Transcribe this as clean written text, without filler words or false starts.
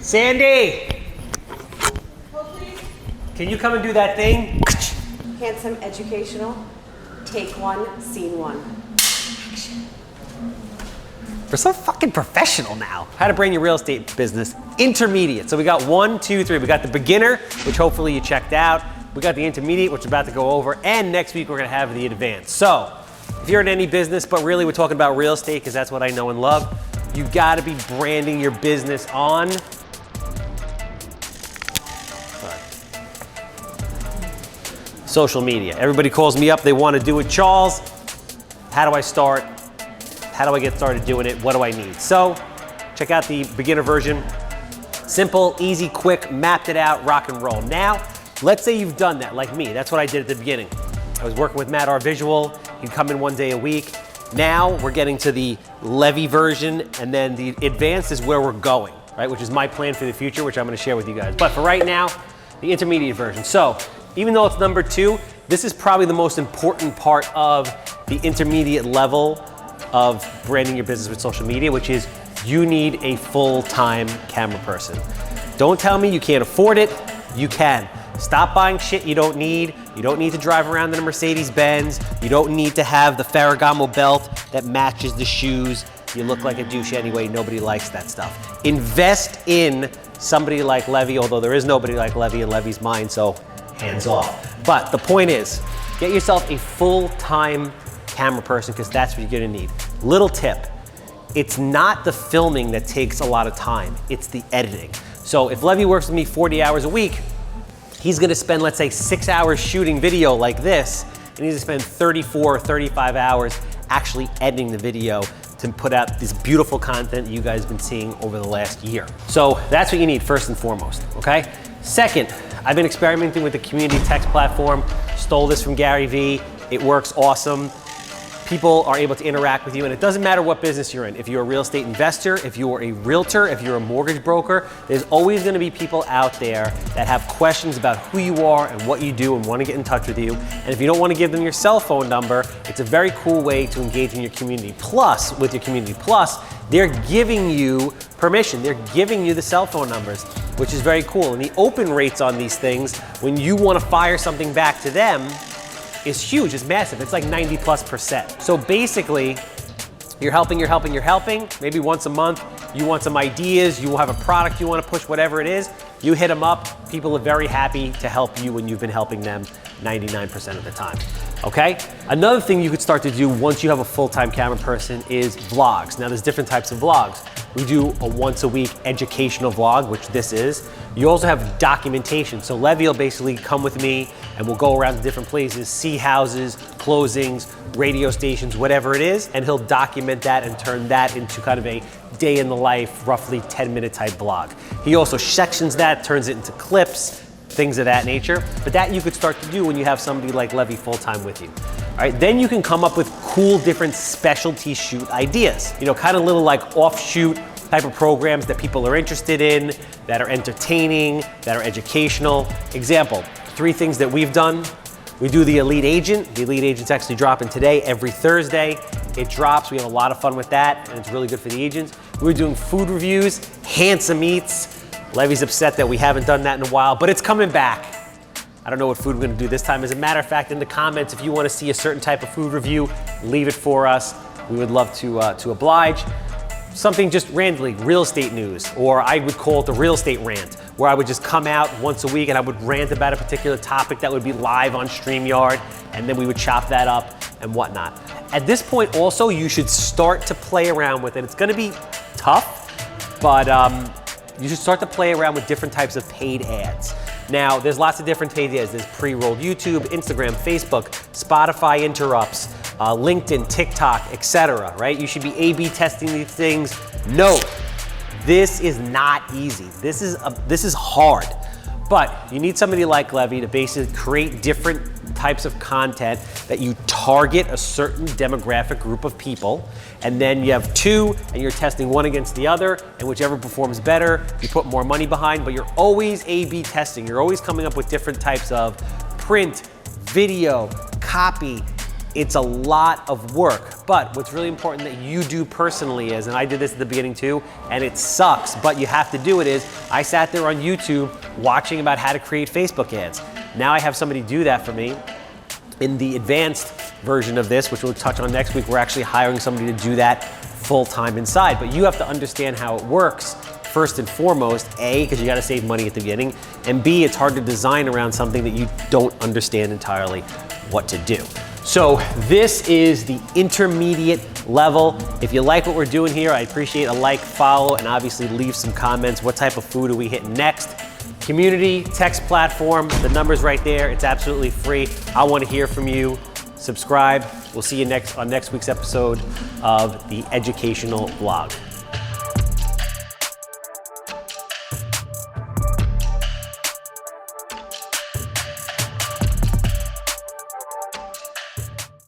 Sandy! Can you come and do that thing? Handsome Educational, take one, scene one. We're so fucking professional now. How to brand your real estate business. Intermediate. So we got 1, 2, 3. We got the beginner, which hopefully you checked out. We got the intermediate, which we're about to go over. And next week we're gonna have the advanced. So if you're in any business, but really we're talking about real estate because that's what I know and love, you gotta be branding your business on social media. Everybody calls me up, they want to do it. Charles, how do I start? How do I get started doing it? What do I need? So check out the beginner version. Simple, easy, quick, mapped it out, rock and roll. Now, let's say you've done that like me. That's what I did at the beginning. I was working with Matt, our visual. He'd come in one day a week. Now we're getting to the Levy version, and then the advanced is where we're going, right? Which is my plan for the future, which I'm gonna share with you guys. But for right now, the intermediate version. So even though it's number 2, this is probably the most important part of the intermediate level of branding your business with social media, which is you need a full-time camera person. Don't tell me you can't afford it, you can. Stop buying shit you don't need. You don't need to drive around in a Mercedes-Benz. You don't need to have the Ferragamo belt that matches the shoes. You look like a douche anyway, nobody likes that stuff. Invest in somebody like Levy, although there is nobody like Levy in Levy's mind, so hands off. But the point is, get yourself a full-time camera person because that's what you're gonna need. Little tip, it's not the filming that takes a lot of time, it's the editing. So if Levy works with me 40 hours a week, he's gonna spend, let's say, 6 hours shooting video like this, and he's gonna spend 34 or 35 hours actually editing the video to put out this beautiful content you guys have been seeing over the last year. So that's what you need first and foremost, okay? Second, I've been experimenting with the community text platform, stole this from Gary Vee. It works awesome. People are able to interact with you, and it doesn't matter what business you're in. If you're a real estate investor, if you're a realtor, if you're a mortgage broker, there's always gonna be people out there that have questions about who you are and what you do and wanna get in touch with you. And if you don't wanna give them your cell phone number, it's a very cool way to engage in your community. Plus, with your community plus, they're giving you permission. They're giving you the cell phone numbers, which is very cool. And the open rates on these things, when you wanna fire something back to them, is huge, it's massive. It's like 90+%. So basically, you're helping. Maybe once a month, you want some ideas, you have a product you want to push, whatever it is, you hit them up. People are very happy to help you when you've been helping them 99% of the time, okay? Another thing you could start to do once you have a full-time camera person is vlogs. Now there's different types of vlogs. We do a once a week educational vlog, which this is. You also have documentation. So Levy will basically come with me and we'll go around to different places, see houses, closings, radio stations, whatever it is, and he'll document that and turn that into kind of a day in the life, roughly 10-minute type vlog. He also sections that, turns it into clips, things of that nature. But that you could start to do when you have somebody like Levy full-time with you. All right, then you can come up with cool different specialty shoot ideas. You know, kind of little like offshoot type of programs that people are interested in, that are entertaining, that are educational. Example, 3 things that we've done. We do the Elite Agent. The Elite Agent's actually dropping today, every Thursday. It drops, we have a lot of fun with that, and it's really good for the agents. We're doing food reviews, Handsome Eats. Levy's upset that we haven't done that in a while, but it's coming back. I don't know what food we're gonna do this time. As a matter of fact, in the comments, if you wanna see a certain type of food review, leave it for us. We would love to oblige. Something just randomly, real estate news, or I would call it the real estate rant, where I would just come out once a week and I would rant about a particular topic that would be live on StreamYard, and then we would chop that up and whatnot. At this point also, you should start to play around with it. It's gonna be tough, but you should start to play around with different types of paid ads. Now, there's lots of different paid ads. There's pre-rolled YouTube, Instagram, Facebook, Spotify interrupts, LinkedIn, TikTok, etc., right? You should be A/B testing these things. Note, this is not easy. This is hard, but you need somebody like Levy to basically create different types of content that you target a certain demographic group of people, and then you have 2 and you're testing one against the other, and whichever performs better, you put more money behind, but you're always A/B testing. You're always coming up with different types of print, video, copy, It's a lot of work, but what's really important that you do personally is, and I did this at the beginning too, and it sucks, but you have to do it, is I sat there on YouTube watching about how to create Facebook ads. Now I have somebody do that for me. In the advanced version of this, which we'll touch on next week, we're actually hiring somebody to do that full-time inside. But you have to understand how it works first and foremost, A, because you gotta save money at the beginning, and B, it's hard to design around something that you don't understand entirely what to do. So this is the intermediate level. If you like what we're doing here, I appreciate a like, follow, and obviously leave some comments. What type of food are we hitting next? Community, text platform, the number's right there. It's absolutely free. I want to hear from you. Subscribe. We'll see you on next week's episode of the Educational Blog.